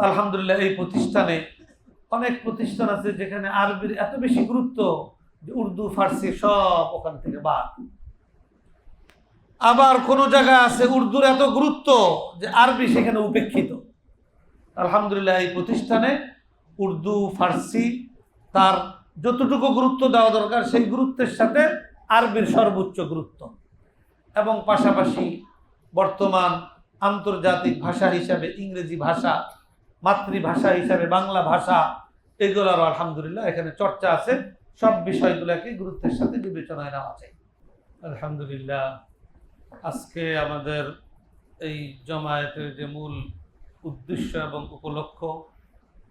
আলহামদুলিল্লাহ এই প্রতিষ্ঠানে অনেক প্রতিষ্ঠান আছে যেখানে আরবির এত বেশি গুরুত্ব যে উর্দু ফার্সি সব ওখান থেকে বাদ। আবার কোন জায়গা আছে উর্দুর এত গুরুত্ব যে আরবি সেখানে উপেক্ষিত। আলহামদুলিল্লাহ এই প্রতিষ্ঠানে উর্দু ফার্সি তার যতটুকু গুরুত্ব দেওয়া দরকার সেই গুরুত্বের সাথে আরবির সর্বোচ্চ গুরুত্ব, এবং পাশাপাশি বর্তমান আন্তর্জাতিক ভাষা হিসাবে ইংরেজি ভাষা, মাতৃভাষা হিসাবে বাংলা ভাষা, এগুলোর আলহামদুলিল্লাহ এখানে চর্চা আছে। সব বিষয়গুলোকে গুরুত্বের সাথে বিবেচনায় নেওয়া যায়। আলহামদুলিল্লাহ আজকে আমাদের এই জমায়েতের যে মূল উদ্দেশ্য এবং উপলক্ষ্য,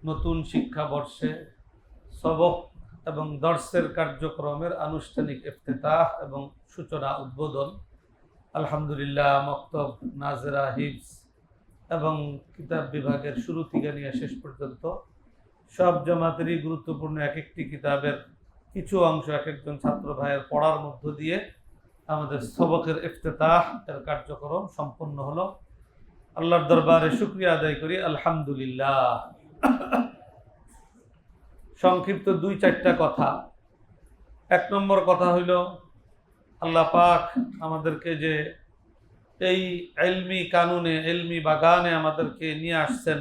নতুন শিক্ষাবর্ষে সবক এবং দর্শের কার্যক্রমের আনুষ্ঠানিক ইফতিতাহ এবং সূচনা উদ্বোধন। আলহামদুলিল্লাহ মক্তব, নাজেরা, হিফজ এবং কিতাব বিভাগের শুরু থেকে নিয়ে শেষ পর্যন্ত সব জামাতেরই গুরুত্বপূর্ণ এক একটি কিতাবের কিছু অংশ এক একজন ছাত্র ভাইয়ের পড়ার মধ্য দিয়ে আমাদের সবকের ইফতিতাহ এর কার্যক্রম সম্পন্ন হলো। আল্লাহর দরবারে শুকরিয়া আদায় করি আলহামদুলিল্লাহ। সংক্ষিপ্ত 2-4টা কথা। 1 নম্বর কথা হইল, আল্লাহ পাক আমাদেরকে যে এই ইলমি কানুনে, ইলমি বাগানে আমাদেরকে নিয়ে আসছেন,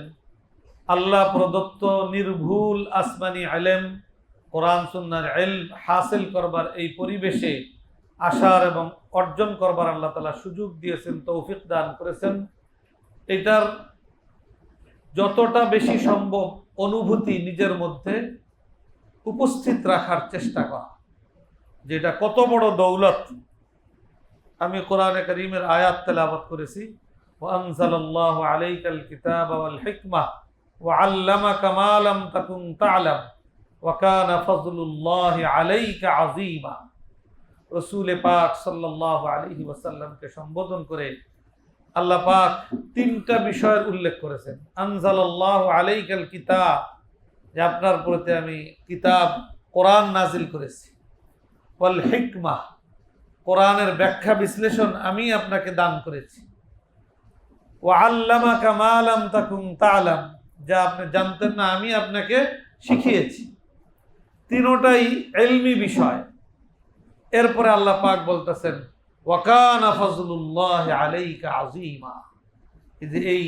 আল্লাহ প্রদত্ত নির্ভুল আসমানি ইলম, কোরআন সুন্নাহর ইলম হাসিল করবার এই পরিবেশে আসার এবং অর্জন করবার আল্লাহ তাআলা সুযোগ দিয়েছেন, তৌফিক দান করেছেন। এটার যতটা বেশি সম্ভব অনুভূতি নিজের মধ্যে উপস্থিত রাখার চেষ্টা করা, যেটা কত বড় দৌলত। আমি কোরআনে কারীমের আয়াত তেলাওয়াত করেছি, ওয়া আনজালাল্লাহু আলাইকাল কিতাবা ওয়াল হিকমা ওয়া আল্লামাকা মা লাম তাকুন তা'লাম ওয়া কানা ফাজলুল্লাহি আলাইকা আযীমা। রাসূল পাক সাল্লাল্লাহু আলাইহি ওয়াসাল্লামকে সম্বোধন করে আল্লাহ পাক 3টা বিষয়ের উল্লেখ করেছেন। আনজালাল্লাহু আলাইকাল কিতাব, যে আপনার প্রতি আমি কিতাব কোরআন নাজিল করেছি। ওয়াল হিকমা, কোরআনের ব্যাখ্যা বিশ্লেষণ আমি আপনাকে দান করেছি। ওয়া আল্লামাকা মা লাম তাকুন তা'লাম, যা আপনি জানতেন না আমি আপনাকে শিখিয়েছি। তিনটাই ইলমি বিষয়। এরপরে আল্লাহ পাক বলতেছেন ওয়া কানা ফাজলুল্লাহি আলাইকা আযীমা, এই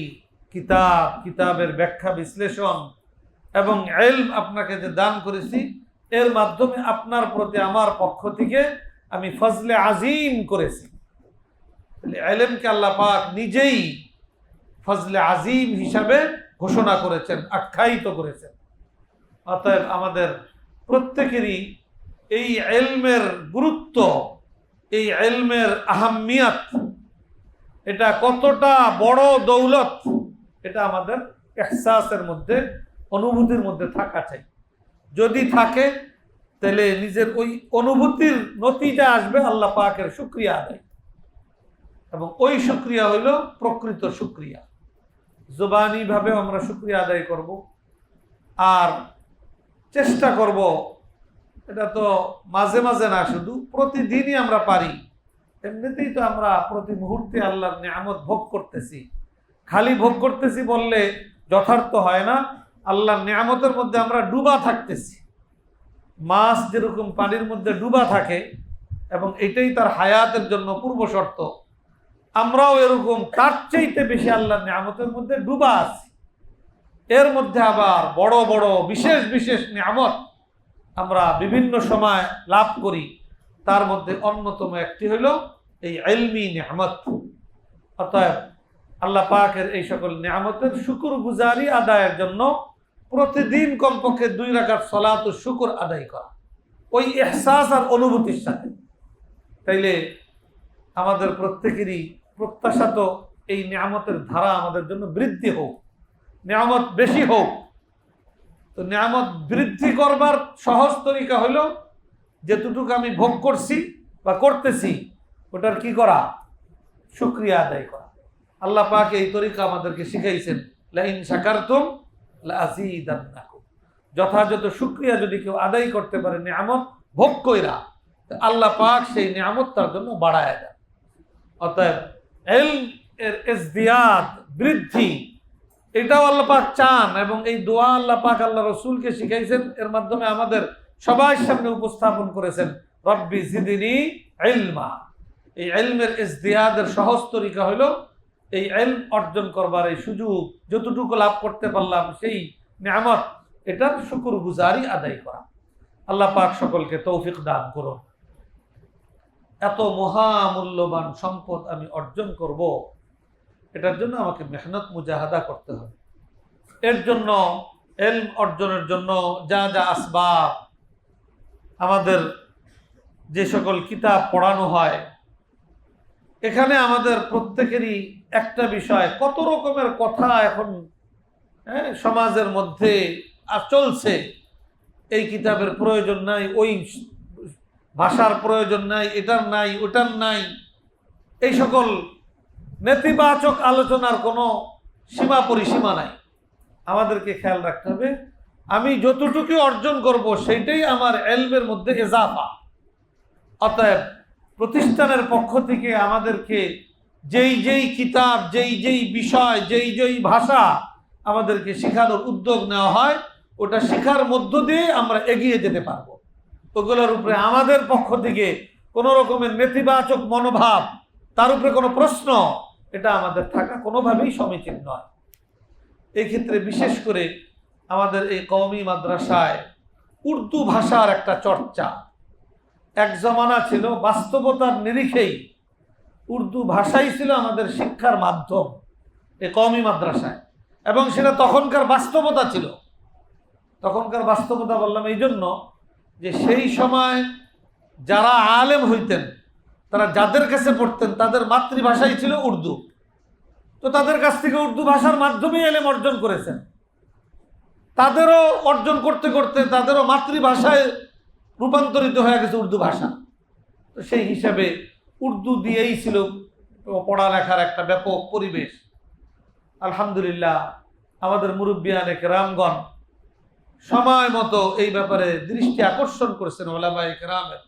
কিতাবের ব্যাখ্যা বিশ্লেষণ এবং ইলম আপনাকে যে দান করেছি, এর মাধ্যমে আপনার প্রতি আমার পক্ষ থেকে আমি ফজলে আজিম করেছি। ইলমকে আল্লাহ পাক নিজেই ফজলে আজিম হিসাবে ঘোষণা করেছেন, আখ্যায়িত করেছেন। অতএব আমাদের প্রত্যেকেরই এই ইলমের গুরুত্ব, এই ইলমের আহাম্মিয়ত, এটা কতটা বড় দৌলত, এটা আমাদের ইহসাসের মধ্যে, অনুভূতির মধ্যে থাকা চাই। যদি থাকে তাহলে নিজের ওই অনুভূতির নতিজা আসবে আল্লাহ পাকের শুকরিয়া আদায়, এবং ওই শুকরিয়া হইল প্রকৃত শুকরিয়া। জবানি ভাবে আমরা শুকরিয়া আদায় করব, আর চেষ্টা করব, এটা তো মাঝে মাঝে না, শুধু প্রতিদিনই আমরা পারি। এমনিতেই তো আমরা প্রতি মুহূর্তে আল্লাহর নিয়ামত ভোগ করতেছি। খালি ভোগ করতেছি বললে যথার্থ হয় না। আল্লাহর নিয়ামতের মধ্যে আমরা ডুবা থাকতেছি। মাছ যেরকম পানির মধ্যে ডুবা থাকে এবং এটাই তার হায়াতের জন্য পূর্ব শর্ত, আমরাও এরকম তার চাইতে বেশি আল্লাহর নিয়ামতের মধ্যে ডুবা আছি। এর মধ্যে আবার বড় বড় বিশেষ বিশেষ নিয়ামত আমরা বিভিন্ন সময় লাভ করি। তার মধ্যে অন্যতম একটি হলো এই ইলমি নিয়ামত। অতএব আল্লাহ পাকের এই সকল নিয়ামতের শুকরগুজারি আদায়ের জন্য প্রতিদিন কমপক্ষে 2 রাকাত সালাত ও শুকর আদায় করা, ওই ইহসাস আর অনুভূতির সাথে। তাইলে আমাদের প্রত্যেকেরই প্রত্যাশা তো এই নিয়ামতের ধারা আমাদের জন্য বৃদ্ধি হোক, নিয়ামত বেশি হোক। তো নিয়ামত বৃদ্ধি করবার সহজ তরিকা হলো, যেটুকু আমি ভোগ করছি বা করতেছি ওটার কি করা, শুকরিয়া আদায় করা। আল্লাহ পাক এই তরিকা আমাদেরকে শিখাইছেন, লা ইন শাকারতুম লা আযীদান্নাকুম। যথাযথ শুকরিয়া যদি কেউ আদায় করতে পারে নিয়ামত ভোগ কইরা, আল্লাহ পাক সেই নিয়ামত তার জন্য বাড়ায় দেন। অতএব ইলম এর ইজদিয়াদ, বৃদ্ধি, এটাও আল্লাহ পাক চান, এবং এই দোয়া আল্লাহ পাক আল্লাহ রসুলকে শিখাইছেন, এর মাধ্যমে আমাদের সবার সামনে উপস্থাপন করেছেন, রব্বি জিদনি ইলমা। এই ইলমের ইজদিয়াদের সহজ তরিকা হলো এই ইলম অর্জন করবার এই সুযোগ যতটুকু লাভ করতে পারলাম, সেই নিয়ামত, এটার শুকরগুজারি আদায় করা। আল্লাহ পাক সকলকে তৌফিক দান করুন। এত মহামূল্যবান সম্পদ আমি অর্জন করব, এটার জন্য আমাকে মেহনত মুজাহাদা করতে হবে। এর জন্য ইলম অর্জনের জন্য যা যা আসবাব, আমাদের যে সকল কিতাব পড়ানো হয়, এখানে আমাদের প্রত্যেকেরই একটা বিষয়, কত রকমের কথা এখন সমাজের মধ্যে চলছে। এই কিতাবের প্রয়োজন নাই, ওই ভাষার প্রয়োজন নাই, এটার নাই, ওটার নাই, এই সকল নেতিবাচক আলোচনার কোনো সীমা পরিসীমা নাই। আমাদেরকে খেয়াল রাখতে হবে, আমি যতটুকু অর্জন করব সেইটাই আমার ইলমের মধ্যে ইজাফা। অতএব প্রতিষ্ঠানের পক্ষ থেকে আমাদেরকে যেই যেই কিতাব, যেই যেই বিষয়, যেই যেই ভাষা আমাদেরকে শেখানোর উদ্যোগ নেওয়া হয়, ওটা শেখার মধ্য দিয়ে আমরা এগিয়ে যেতে পারবো। ওগুলোর উপরে আমাদের পক্ষ থেকে কোনো রকমের নেতিবাচক মনোভাব, তার উপরে কোনো প্রশ্ন, এটা আমাদের থাকা কোনোভাবেই সমীচীন নয়। এই ক্ষেত্রে বিশেষ করে আমাদের এই কওমি মাদ্রাসায় উর্দু ভাষার একটা চর্চা এক জমানা ছিল, বাস্তবতার নিরিখেই উর্দু ভাষাই ছিল আমাদের শিক্ষার মাধ্যম এই কওমি মাদ্রাসায়, এবং সেটা তখনকার বাস্তবতা ছিল। তখনকার বাস্তবতা বললাম এই জন্য যে সেই সময় যারা আলেম হইতেন, তারা যাদের কাছে পড়তেন, তাদের মাতৃভাষাই ছিল উর্দু। তো তাদের কাছ থেকে উর্দু ভাষার মাধ্যমেই ইলম অর্জন করেছেন। তাদেরও অর্জন করতে করতে তাদেরও মাতৃভাষায় রূপান্তরিত হয়ে গেছে উর্দু ভাষা। তো সেই হিসাবে উর্দু দিয়েই ছিল পড়ালেখার একটা ব্যাপক পরিবেশ। আলহামদুলিল্লাহ, আমাদের মুরব্বিয়ানে কেরামগণ সময় মতো এই ব্যাপারে দৃষ্টি আকর্ষণ করেছেন ওলামায়ে কেরামের,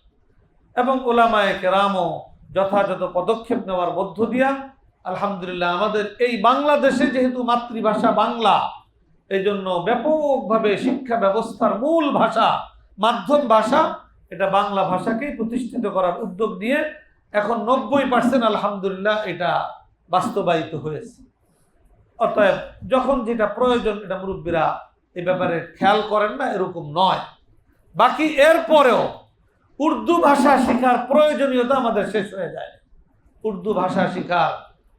এবং ওলামায়ে কেরামও যথাযথ পদক্ষেপ নেওয়ার মধ্য দিয়া আলহামদুলিল্লাহ আমাদের এই বাংলাদেশে যেহেতু মাতৃভাষা বাংলা, এই জন্য ব্যাপকভাবে শিক্ষা ব্যবস্থার মূল ভাষা, মাধ্যম ভাষা, এটা বাংলা ভাষাকেই প্রতিষ্ঠিত করার উদ্যোগ নিয়ে এখন 90% আলহামদুলিল্লাহ এটা বাস্তবায়িত হয়েছে। অতএব যখন যেটা প্রয়োজন, এটা মুরব্বীরা এই ব্যাপারে খেয়াল করেন না এরকম নয়। বাকি এরপরেও উর্দু ভাষা শেখার প্রয়োজনীয়তা আমাদের শেষ হয়ে যায়। উর্দু ভাষা শেখার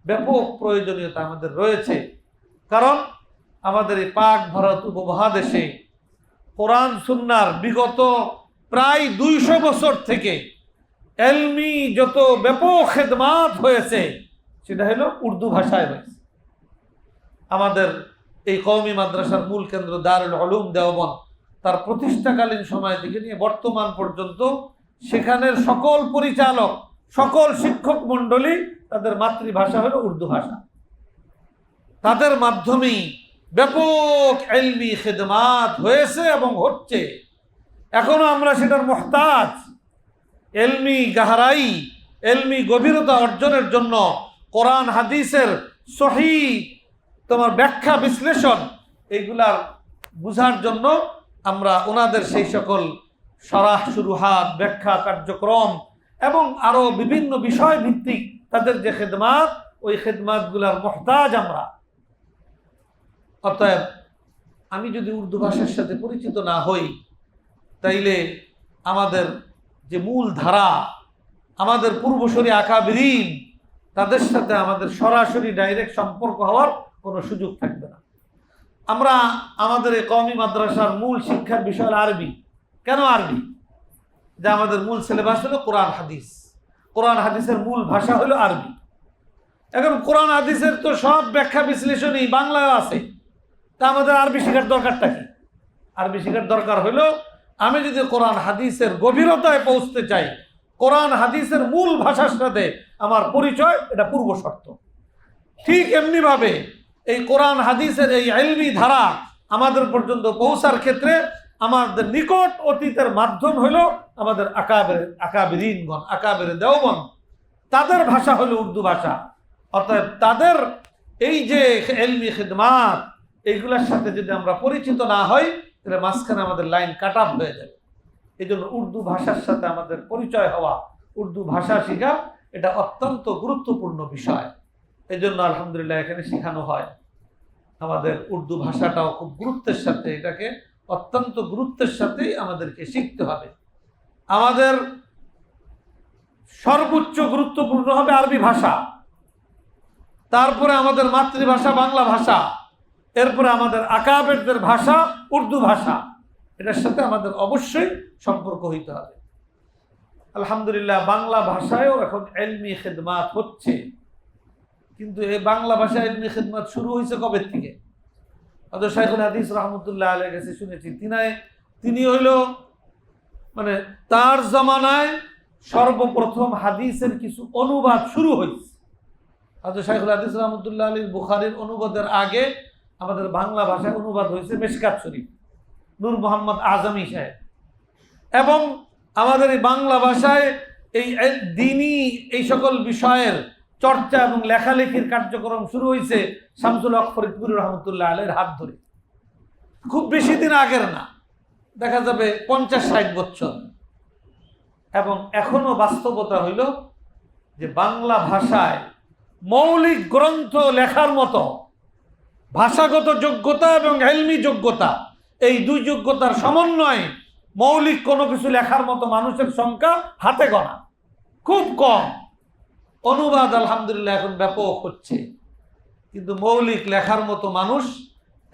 ব্যাপক প্রয়োজনীয়তা আমাদের রয়েছে, কারণ আমাদের এই পাক ভারত উপমহাদেশে কোরআন সুন্নাহর বিগত প্রায় 200 বছর থেকে ইলমি যত ব্যাপক খেদমাত হয়েছে, সেটা হলো উর্দু ভাষায় হয়েছে। আমাদের এই কওমি মাদ্রাসার মূল কেন্দ্র দারুল উলুম দেওবন্দ, তার প্রতিষ্ঠাকালীন সময় থেকে নিয়ে বর্তমান পর্যন্ত সেখানের সকল পরিচালক, সকল শিক্ষক মণ্ডলী, তাদের মাতৃভাষা হলো উর্দু ভাষা। তাদের মাধ্যমেই ব্যাপক ইলমি খেদমাত হয়েছে এবং হচ্ছে। এখনো আমরা সেটার মুহতাজ। ইলমি গাহরাই, ইলমি গভীরতা অর্জনের জন্য কোরআন হাদিসের সহিহ তোমার ব্যাখ্যা বিশ্লেষণ, এইগুলার বুঝার জন্য আমরা ওনাদের সেই সকল শরাহ শুরুহাত, ব্যাখ্যা কার্যক্রম এবং আরো বিভিন্ন বিষয় ভিত্তিক তাদের যে খেদমাত, ওই খেদমাতগুলার মুহতাজ আমরা। অতএব আমি যদি উর্দু ভাষার সাথে পরিচিত না হই, তাইলে আমাদের যে মূল ধারা, আমাদের পূর্বসূরি আকাবিরিন, তাদের সাথে আমাদের সরাসরি ডাইরেক্ট সম্পর্ক হওয়ার কোনো সুযোগ থাকবে না। আমরা আমাদের এই কওমি মাদ্রাসার মূল শিক্ষার বিষয় আরবি। কেন আরবি? যে আমাদের মূল সিলেবাস হলো কোরআন হাদিস। কোরআন হাদিসের মূল ভাষা হলো আরবি। এখন কোরআন হাদিসের তো সব ব্যাখ্যা বিশ্লেষণই বাংলায় আছে, তা আমাদের আরবি শেখার দরকারটা কি? আরবি শেখার দরকার হলো, আমি যদি কোরআন হাদিসের গভীরতায় পৌঁছতে চাই, কোরআন হাদিসের মূল ভাষার সাথে আমার পরিচয়, এটা পূর্ব শর্ত। ঠিক এমনিভাবে এই কোরআন হাদিসের এই ইলমি ধারা আমাদের পর্যন্ত পৌঁছার ক্ষেত্রে আমাদের নিকট অতীতের মাধ্যম হলো আমাদের আকাবিরিনগণ, আকাবিরে দেওবন্দ, তাদের ভাষা হলো উর্দু ভাষা। অর্থাৎ তাদের এই যে ইলমি খিদমাত, এইগুলোর সাথে যদি আমরা পরিচিত না হই তাহলে মাঝখানে আমাদের লাইন কাট আপ হয়ে যাবে। এই জন্য উর্দু ভাষার সাথে আমাদের পরিচয় হওয়া, উর্দু ভাষা শেখা এটা অত্যন্ত গুরুত্বপূর্ণ বিষয়। এই জন্য আলহামদুলিল্লাহ এখানে শেখানো হয়। আমাদের উর্দু ভাষাটাও খুব গুরুত্বের সাথে, এটাকে অত্যন্ত গুরুত্বের সাথেই আমাদেরকে শিখতে হবে। আমাদের সর্বোচ্চ গুরুত্বপূর্ণ হবে আরবি ভাষা, তারপরে আমাদের মাতৃভাষা বাংলা ভাষা, এরপরে আমাদের আকাবেরদের ভাষা উর্দু ভাষা। এটার সাথে আমাদের অবশ্যই সম্পর্ক হইতে হবে। আলহামদুলিল্লাহ বাংলা ভাষায়ও এখন ইলমি খিদমাত হচ্ছে, কিন্তু এই বাংলা ভাষায় ইলমি খিদমাত শুরু হয়েছে কবে থেকে? হযরত শাইখুল হাদিস রাহমাতুল্লাহ আলাইহির কাছে শুনেছি, তিনি হইল মানে তার জামানায় সর্বপ্রথম হাদিসের কিছু অনুবাদ শুরু হয়েছে। হযরত শাইখুল হাদিস রাহমাতুল্লাহ আলাইহির বুখারীর অনুবাদের আগে আমাদের বাংলা ভাষায় অনুবাদ হয়েছে মিশকাত শরীফ, নূর মোহাম্মদ আজমি সাহেব। এবং আমাদের এই বাংলা ভাষায় এই দ্বীনি এই সকল বিষয়ের চর্চা এবং লেখালেখির কার্যক্রম শুরু হয়েছে শামসুল হক ফরিদপুরি রহমতুল্লাহ আলাইহির হাত ধরে। খুব বেশি দিন আগের না, দেখা যাবে 50-60 বছর। এবং এখনো বাস্তবতা হইল যে বাংলা ভাষায় মৌলিক গ্রন্থ লেখার মতো ভাষাগত যোগ্যতা এবং ইলমি যোগ্যতা, এই দুই যোগ্যতার সমন্বয়ে মৌলিক কোনো কিছু লেখার মতো মানুষের সংখ্যা হাতে গোনা, খুব কম। অনুবাদ আলহামদুলিল্লাহ এখন ব্যাপক হচ্ছে, কিন্তু মৌলিক লেখার মতো মানুষ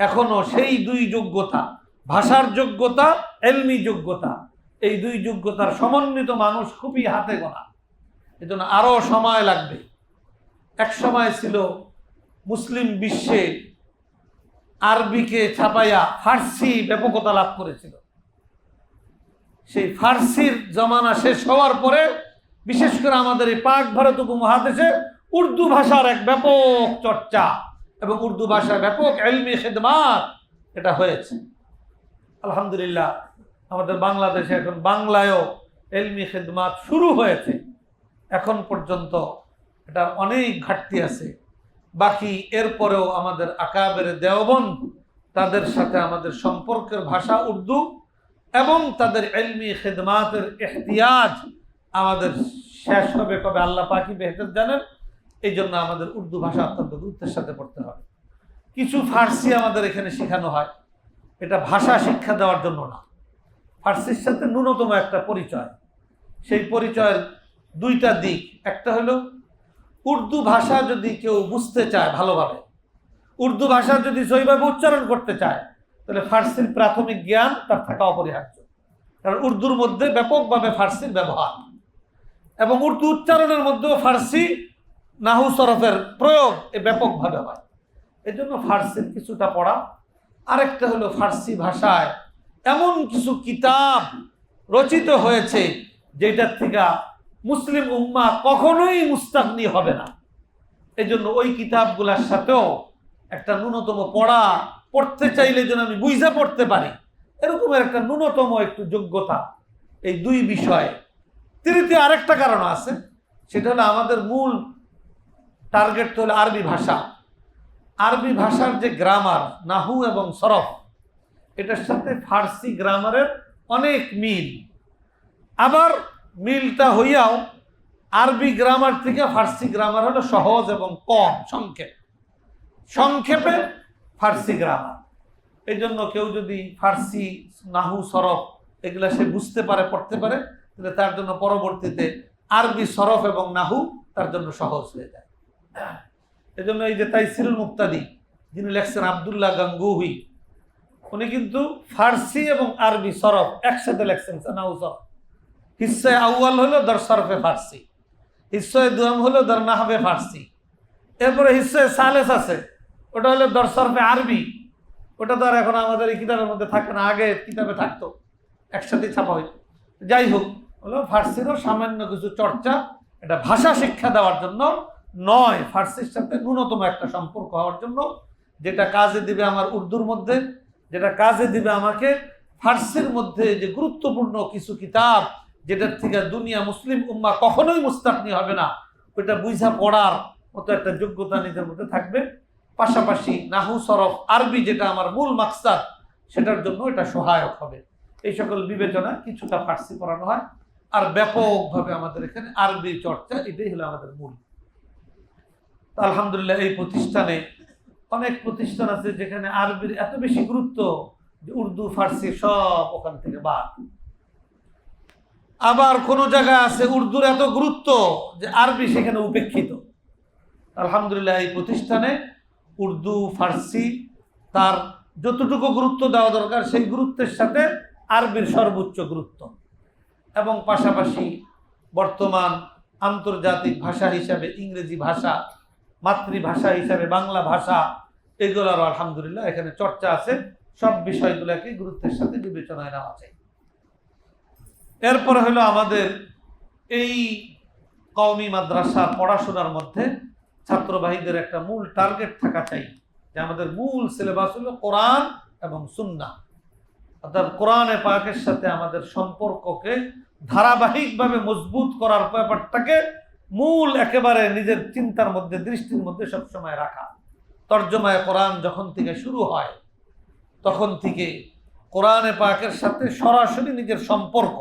এখনো সেই দুই যোগ্যতা, ভাষার যোগ্যতা, ইলমি যোগ্যতা, এই দুই যোগ্যতার সমন্বিত মানুষ খুবই হাতে গোনা। এজন্য আরো সময় লাগবে। এক সময় ছিল মুসলিম বিশ্বে আরবিকে ছাপাইয়া ফার্সি ব্যাপকতা লাভ করেছিল। সেই ফার্সির জমানা শেষ হওয়ার পরে বিশেষ করে আমাদের এই পাক ভারত উপমহাদেশে উর্দু ভাষার এক ব্যাপক চর্চা এবং উর্দু ভাষায় ব্যাপক ইলমি খিদমাত এটা হয়েছে। আলহামদুলিল্লাহ আমাদের বাংলাদেশে এখন বাংলায়ও ইলমি খিদমাত শুরু হয়েছে। এখন পর্যন্ত এটা অনেক ঘাটতি আছে বাকি। এরপরেও আমাদের আকাবের দেওবন্দ, তাদের সাথে আমাদের সম্পর্কের ভাষা উর্দু এবং তাদের ইলমি খিদমাতের ইহতিয়াজ আমাদের শেষ হবে কবে আল্লাহ পাকই বেহতর জানেন। এই জন্য আমাদের উর্দু ভাষা অত্যন্ত গুরুত্বের সাথে পড়তে হবে। কিছু ফার্সি আমাদের এখানে শেখানো হয়, এটা ভাষা শিক্ষা দেওয়ার জন্য না, ফার্সির সাথে ন্যূনতম একটা পরিচয়। সেই পরিচয়ের দুইটা দিক, একটা হলো উর্দু ভাষা যদি কেউ বুঝতে চায় ভালোভাবে, উর্দু ভাষা যদি সহিভাবে উচ্চারণ করতে চায়, তাহলে ফার্সির প্রাথমিক জ্ঞান তার থাকা অপরিহার্য। কারণ উর্দুর মধ্যে ব্যাপকভাবে ফার্সির ব্যবহার এবং উর্দু উচ্চারণের মধ্যেও ফার্সি নাহু সরফের প্রয়োগ ব্যাপকভাবে হয়। এই জন্য ফার্সির কিছুটা পড়া। আরেকটা হলো ফার্সি ভাষায় এমন কিছু কিতাব রচিত হয়েছে যেটার থেকে মুসলিম উম্মাহ কখনোই মুস্তাগনি হবে না। এই জন্য ওই কিতাবগুলোর সাথেও একটা ন্যূনতম পড়তে চাইলে যেন আমি বুঝে পড়তে পারি, এরকমের একটা ন্যূনতম একটু যোগ্যতা এই দুই বিষয়ে। তৃতীয় আরেকটা কারণ আছে, সেটা হলো আমাদের মূল টার্গেট তো হলো আরবি ভাষা। আরবি ভাষার যে গ্রামার, নাহু এবং সরফ, এটার সাথে ফার্সি গ্রামারের অনেক মিল। আবার মিলটা হইয়াও আরবি গ্রামার থেকে ফার্সি গ্রামার হলো সহজ এবং কম, সংক্ষেপে ফার্সি গ্রামার। এই জন্য কেউ যদি ফার্সি নাহু সরফ এগুলা সে বুঝতে পারে, পড়তে পারে, তাহলে তার জন্য পরবর্তীতে আরবি সরফ এবং নাহু তার জন্য সহজ হয়ে যায়। এই জন্য এই যে তাইসিরুল মুক্তাদি যিনি লেখছেন আব্দুল্লাহ গাঙ্গুহি, উনি কিন্তু ফার্সি এবং আরবি সরফ একসাথে লেখছেন। নাহু সরফ হিস্সায় আউয়াল হলো দর সরফে ফার্সি, হিস্সায় দুয়াম হলো দর নাহবে ফার্সি, এরপরে হিস্সায় সালেস আছে, ওটা হলো দর সরফে আরবি। ওটা তো আর এখন আমাদের এই কিতাবের মধ্যে থাকে না, আগে কিতাবে থাকতো, একসাথে ছাপা হইত। যাই হোক, হলো ফার্সিরও সামান্য কিছু চর্চা, এটা ভাষা শিক্ষা দেওয়ার জন্য নয়, ফার্সির সাথে ন্যূনতম একটা সম্পর্ক হওয়ার জন্য, যেটা কাজে দিবে আমার উর্দুর মধ্যে, যেটা কাজে দিবে আমাকে ফার্সির মধ্যে যে গুরুত্বপূর্ণ কিছু কিতাব যেটার থেকে দুনিয়া মুসলিম উম্মাহ কখনোই মুস্তাগনি হবে না, ওইটা বুঝা পড়ার মতো একটা যোগ্যতা নিজের মধ্যে থাকবে। পাশাপাশি নাহু সরফ আরবি যেটা আমার মূল মাকসাদ সেটার জন্য এটা সহায়ক হবে। এই সকল বিবেচনা কিছুটা ফার্সি পড়ানো হয়, আর ব্যাপকভাবে আমাদের এখানে আরবি চর্চা, এটাই হলো আমাদের মূল। আলহামদুলিল্লাহ এই প্রতিষ্ঠানে অনেক প্রতিষ্ঠান আছে যেখানে আরবির এত বেশি গুরুত্ব যে উর্দু ফার্সি সব ওখান থেকে বাদ। আবার কোন জায়গায় আছে উর্দুর এত গুরুত্ব যে আরবি সেখানে উপেক্ষিত। আলহামদুলিল্লাহ এই প্রতিষ্ঠানে উর্দু ফার্সি তার যতটুকু গুরুত্ব দেওয়া দরকার সেই গুরুত্বের সাথে আরবির সর্বোচ্চ গুরুত্ব, এবং পাশাপাশি বর্তমান আন্তর্জাতিক ভাষা হিসাবে ইংরেজি ভাষা, মাতৃভাষা হিসাবে বাংলা ভাষা, এগুলোরও আলহামদুলিল্লাহ এখানে চর্চা আছে। সব বিষয়গুলোকে গুরুত্বের সাথে বিবেচনায় নেওয়া যায়। এরপরে হলো আমাদের এই কওমি মাদ্রাসা পড়াশোনার মধ্যে ছাত্রবাহীদের একটা মূল টার্গেট থাকা চাই যে আমাদের মূল সিলেবাস হলো কোরআন এবং সুন্নাহ, অর্থাৎ কোরআনে পাকের সাথে আমাদের সম্পর্ককে ধারাবাহিকভাবে মজবুত করার ব্যাপারটাকে মূল একেবারে নিজের চিন্তার মধ্যে, দৃষ্টির মধ্যে সবসময় রাখা। তর্জমায়ে কোরআন যখন থেকে শুরু হয় তখন থেকে কোরআনে পাকের সাথে সরাসরি নিজের সম্পর্ক,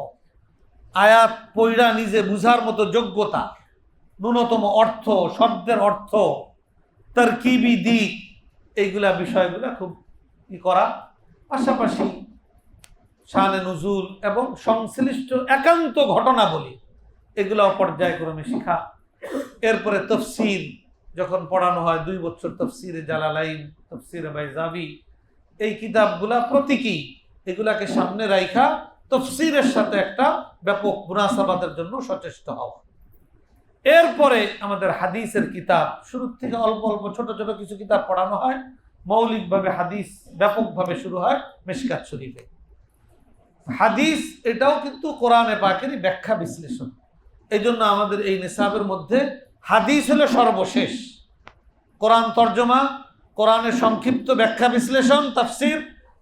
আয়াত পড়া নিজে বুঝার মতো যোগ্যতা, ন্যূনতম অর্থ, শব্দের অর্থ, তারকিবি দিক, এইগুলা বিষয়গুলা খুব করা। পাশাপাশি শানে নুজুল এবং সংশ্লিষ্ট একান্ত ঘটনাবলী এগুলাও পর্যায়ক্রমে শিখা। এরপরে তফসির যখন পড়ানো হয় 2 বছর তফসিরে জালালাইন, তফসিরে বাইজাবি, এই কিতাবগুলা প্রতীকী, এগুলাকে সামনে রাখা তফসিরের সাথে একটা ব্যাপক মুনাসাবাতের জন্য সচেষ্ট হওয়া। এরপরে আমাদের হাদিসের কিতাব শুরু থেকে অল্প অল্প ছোট ছোট কিছু কিতাব পড়ানো হয়। মৌলিকভাবে হাদিস ব্যাপকভাবে শুরু হয় মিশকাত শরীফে। হাদিস এটাও কিন্তু কোরআনে পাকেরই ব্যাখ্যা বিশ্লেষণ। এই জন্য আমাদের এই নিসাবের মধ্যে হাদিস হলো সর্বশেষ, কোরআন তর্জমা, কোরআনের সংক্ষিপ্ত ব্যাখ্যা বিশ্লেষণ তাফসির,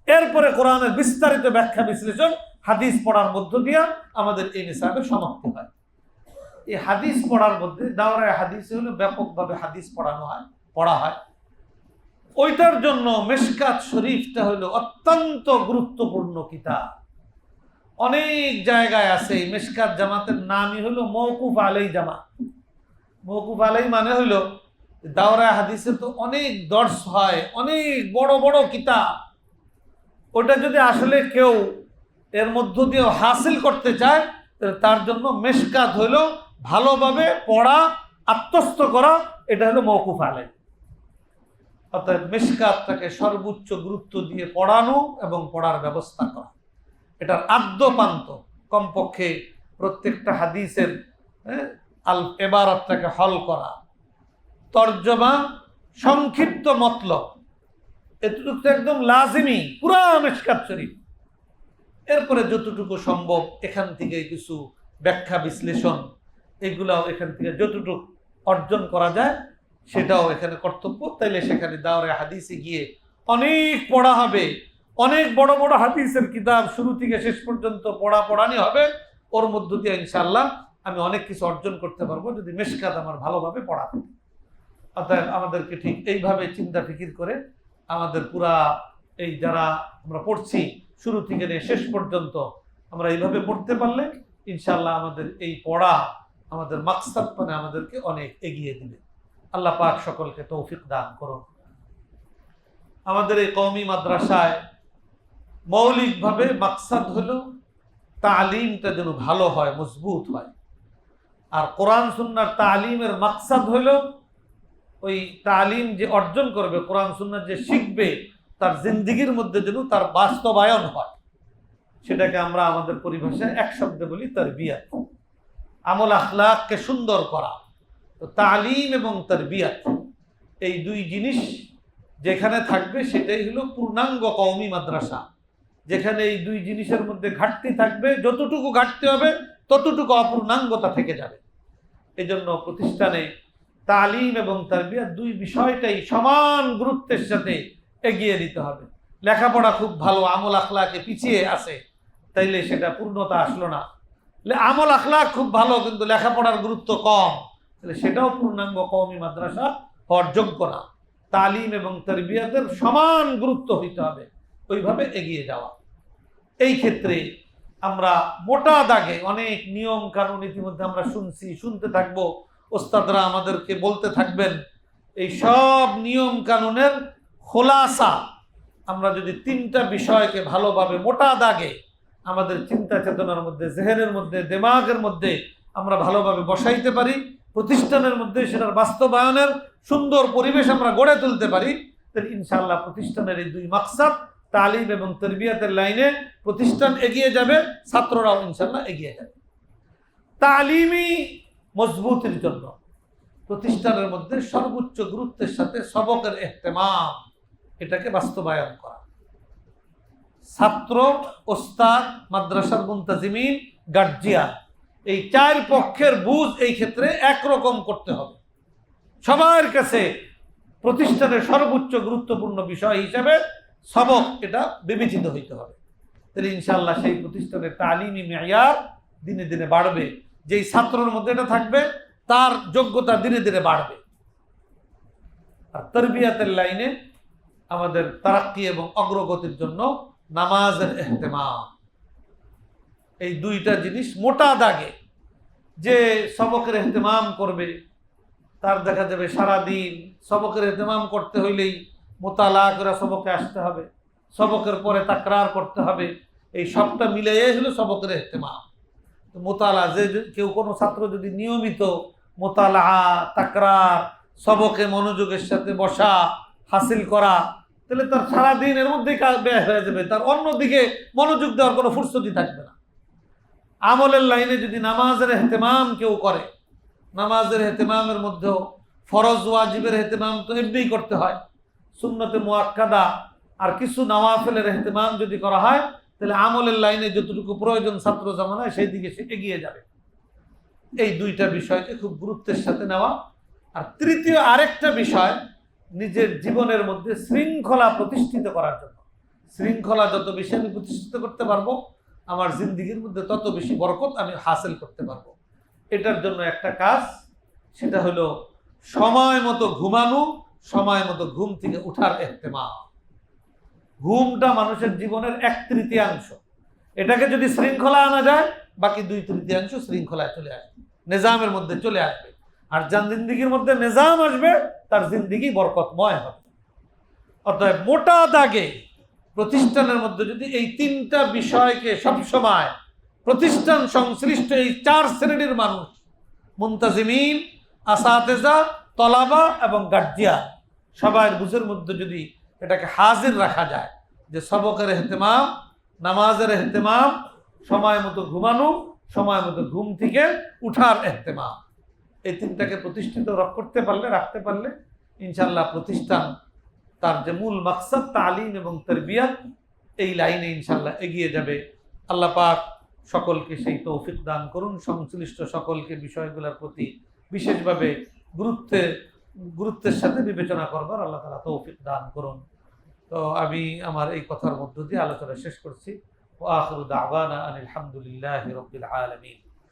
এরপরে কোরআনের বিস্তারিত ব্যাখ্যা বিশ্লেষণ হাদিস পড়ার মধ্য দিয়ে আমাদের এই নিসাবের সমাপ্তি হয়। এই হাদিস পড়ার মধ্যে দাওরায়ে হাদিস হলো ব্যাপকভাবে হাদিস পড়া হয়। ওইটার জন্য মিশকাত শরীফটা হলো অত্যন্ত গুরুত্বপূর্ণ কিতাব। অনেক জায়গায় আছে এই মিশকাত জামাতের নামই হলো মওকুফ আলাই জামাত। মওকুফ আলাই মানে হলো দাওরায়ে হাদিসে তো অনেক দর্শ হয়, অনেক বড় বড় কিতাব। ওটা যদি আসলে কেউ এর মধ্য দিয়ে হাসিল করতে চায় তার জন্য মিশকাত হলো ভালোভাবে পড়া, আত্মস্থ করা, এটা হলো মওকুফ আলাই। অর্থাৎ মিশকাতটাকে সর্বোচ্চ গুরুত্ব দিয়ে পড়ানো এবং পড়ার ব্যবস্থা করা, এটার আদ্যপান্ত কমপক্ষে প্রত্যেকটা হাদিসের এবারতটাকে হল করা, তর্জমা, সংক্ষিপ্ত মতলব, এতটুকু একদম লাজিমি পুরা মিশকাত শরীফ। এরপরে যতটুকু সম্ভব এখান থেকে কিছু ব্যাখ্যা বিশ্লেষণ, এগুলাও এখান থেকে যতটুকু অর্জন করা যায় সেটাও এখানে কর্তব্য। তাইলে সেখানে দাওরায়ে হাদিসে গিয়ে অনেক পড়া হবে, অনেক বড় বড় হাদিসের কিতাব শুরু থেকে শেষ পর্যন্ত পড়ানি হবে। ওর মধ্য দিয়ে ইনশাআল্লাহ আমি অনেক কিছু অর্জন করতে পারবো যদি মিশকাত আমার ভালোভাবে পড়া থাকে। অর্থাৎ আমাদেরকে ঠিক এইভাবে চিন্তা ফিকির করে আমাদের পুরা এই যারা আমরা পড়ছি শুরু থেকে নিয়ে শেষ পর্যন্ত আমরা এইভাবে পড়তে পারলে ইনশাআল্লাহ আমাদের এই পড়া আমাদের মাকসাদ মানে আমাদেরকে অনেক এগিয়ে দিবে। আল্লাহ পাক সকলকে তৌফিক দান করুন। আমাদের এই কওমি মাদ্রাসায় মৌলিকভাবে মাকসাদ হলো তালিমটা যেন ভালো হয়, মজবুত হয়। আর কোরআন সুন্নাহর তালিমের মাকসাদ হলো ওই তালিম যে অর্জন করবে, কোরআন সুন্নাহ যে শিখবে, তার জিন্দেগির মধ্যে যেন তার বাস্তবায়ন হয়। সেটাকে আমরা আমাদের পরিভাষায় এক শব্দে বলি তারবিয়াত। আমল আখলাককে সুন্দর করা। তো তালিম এবং তারবিয়াত এই দুই জিনিস যেখানে থাকবে সেটাই হলো পূর্ণাঙ্গ কওমি মাদ্রাসা। যেখানে এই দুই জিনিসের মধ্যে ঘাটতি থাকবে, যতটুকু ঘাটতি হবে ততটুকু অপূর্ণাঙ্গতা থেকে যাবে। এই জন্য প্রতিষ্ঠানে তালিম এবং তারবিয়াত দুই বিষয়টাই সমান গুরুত্বের সাথে এগিয়ে দিতে হবে। লেখাপড়া খুব ভালো, আমল আখলাকে পিছিয়ে আছে, তাইলে সেটা পূর্ণতা আসলো না। আমল আখলাক খুব ভালো কিন্তু লেখাপড়ার গুরুত্ব কম, তাহলে সেটাও পূর্ণাঙ্গ কওমি মাদ্রাসা হওয়ার যোগ্য না। তালিম এবং তারবিয়াতের সমান গুরুত্ব হইতে হবে, ওইভাবে এগিয়ে যাওয়া। এই ক্ষেত্রে আমরা মোটা দাগে অনেক নিয়ম কানুন ইতিমধ্যে আমরা শুনছি, শুনতে থাকবো, ওস্তাদরা আমাদেরকে বলতে থাকবেন। এই সব নিয়ম কানুনের খোলাসা আমরা যদি তিনটা বিষয়কে ভালোভাবে মোটা দাগে আমাদের চিন্তা চেতনার মধ্যে, জেহেনের মধ্যে, দিমাগের মধ্যে আমরা ভালোভাবে বসাইতে পারি, প্রতিষ্ঠানের মধ্যে সেটার বাস্তবায়নের সুন্দর পরিবেশ আমরা গড়ে তুলতে পারি, তাহলে ইনশাআল্লাহ প্রতিষ্ঠানের এই দুই মাকসাদ তালিম এবং তারবিয়াতের লাইনে প্রতিষ্ঠান এগিয়ে যাবে, ছাত্ররাও ইনশাআল্লাহ এগিয়ে যাবে। তালিমি মজবুতির জন্য প্রতিষ্ঠানের মধ্যে সর্বোচ্চ গুরুত্বের সাথে সবকের ইহতেমাম, এটাকে বাস্তবায়ন করা। ছাত্র, ওস্তাদ, মাদ্রাসার মুনতাজিমিন, গার্জিয়ান, এই চার পক্ষের বুঝ এই ক্ষেত্রে একরকম করতে হবে। সবার কাছে প্রতিষ্ঠানের সর্বোচ্চ গুরুত্বপূর্ণ বিষয় হিসেবে সবক এটা বিবেচিত হইতে হবে। তাহলে ইনশাআল্লাহ সেই প্রতিষ্ঠানের তালিমি মেয়ার দিনে দিনে বাড়বে। যেই ছাত্রের মধ্যে এটা থাকবে তার যোগ্যতা দিনে দিনে বাড়বে। আর তারবিয়াতের লাইনে আমাদের তারাক্কি এবং অগ্রগতির জন্য নামাজের ইহতেমাম, এই দুইটা জিনিস মোটা দাগে যে সবকের ইহতেমাম করবে, তার দেখা যাবে সারাদিন সবকের ইহতেমাম করতে হইলেই মোতালা করে সবকে আসতে হবে, সবকের পরে তাকরার করতে হবে। এই সবটা মিলিয়ে হলো সবকের ইহতেমাম। তো মোতালা, যে কেউ কোনো ছাত্র যদি নিয়মিত মোতালা, তাকরার, সবকে মনোযোগের সাথে বসা, হাসিল করা, তাহলে তার সারাদিন এর মধ্যেই ব্যয় হয়ে যাবে, তার অন্যদিকে মনোযোগ দেওয়ার কোনো ফুরসতি থাকবে না। আমলের লাইনে যদি নামাজের ইহতেমাম কেউ করে, নামাজের ইহতেমামের মধ্যেও ফরজ ওয়াজিবের ইহতেমাম তো এমনিই করতে হয়, সুন্নতে মুআক্কাদা আর কিছু নওয়াফিলের ইহতেমাম যদি করা হয়, তাহলে আমলের লাইনে যতটুকু প্রয়োজন ছাত্র জামানায় সেই দিকে সে এগিয়ে যাবে। এই দুইটা বিষয়কে খুব গুরুত্বের সাথে নেওয়া। আর তৃতীয় আরেকটা বিষয়, নিজের জীবনের মধ্যে শৃঙ্খলা প্রতিষ্ঠিত করার জন্য। শৃঙ্খলা যত বেশি আমি প্রতিষ্ঠিত করতে পারবো, আমার জিন্দিগির মধ্যে তত বেশি বরকত আমি হাসিল করতে পারবো। এটার জন্য একটা কাজ, সেটা হলো সময় মতো ঘুমানো, সময় মতো ঘুম থেকে উঠার ইহতেমাম। ঘুমটা মানুষের জীবনের 1/3 এটাকে যদি শৃঙ্খলা আনা যায়, বাকি 2/3 শৃঙ্খলায় চলে আসবে, নিজামের মধ্যে চলে আসবে। আর যার জিন্দিগির মধ্যে নিজাম আসবে তার জিন্দিগি বরকতময় হবে। অতএব মোটা দাগে প্রতিষ্ঠানের মধ্যে যদি এই তিনটা বিষয়কে সবসময় প্রতিষ্ঠান সংশ্লিষ্ট এই 4 শ্রেণীর মানুষ, মুনতাজিমিন, আসাতেজা, তলাবা এবং গার্জিয়ান, সবার বুঝের মধ্যে যদি এটাকে হাজির রাখা যায় যে সবকের ইহতেমাম, নামাজের ইহতেমাম, সময় মতো ঘুমানো, সময় মতো ঘুম থেকে উঠার ইহতেমাম, এই তিনটাকে প্রতিষ্ঠিত রাখতে পারলে ইনশাআল্লাহ প্রতিষ্ঠান তার যে মূল মাকসাদ তালিম এবং তারবিয়াত, এই লাইনে ইনশাআল্লাহ এগিয়ে যাবে। আল্লাহ পাক সকলকে সেই তৌফিক দান করুন, সংশ্লিষ্ট সকলকে বিষয়গুলোর প্রতি বিশেষভাবে গুরুত্বের সাথে বিবেচনা করবার আল্লাহ তাআলা তৌফিক দান করুন। তো আমি আমার এই কথার মধ্য দিয়ে আলোচনা শেষ করছি। ওয়া আখিরু দাওয়ানা আনিল হামদুলিল্লাহি রাব্বিল আলামিন।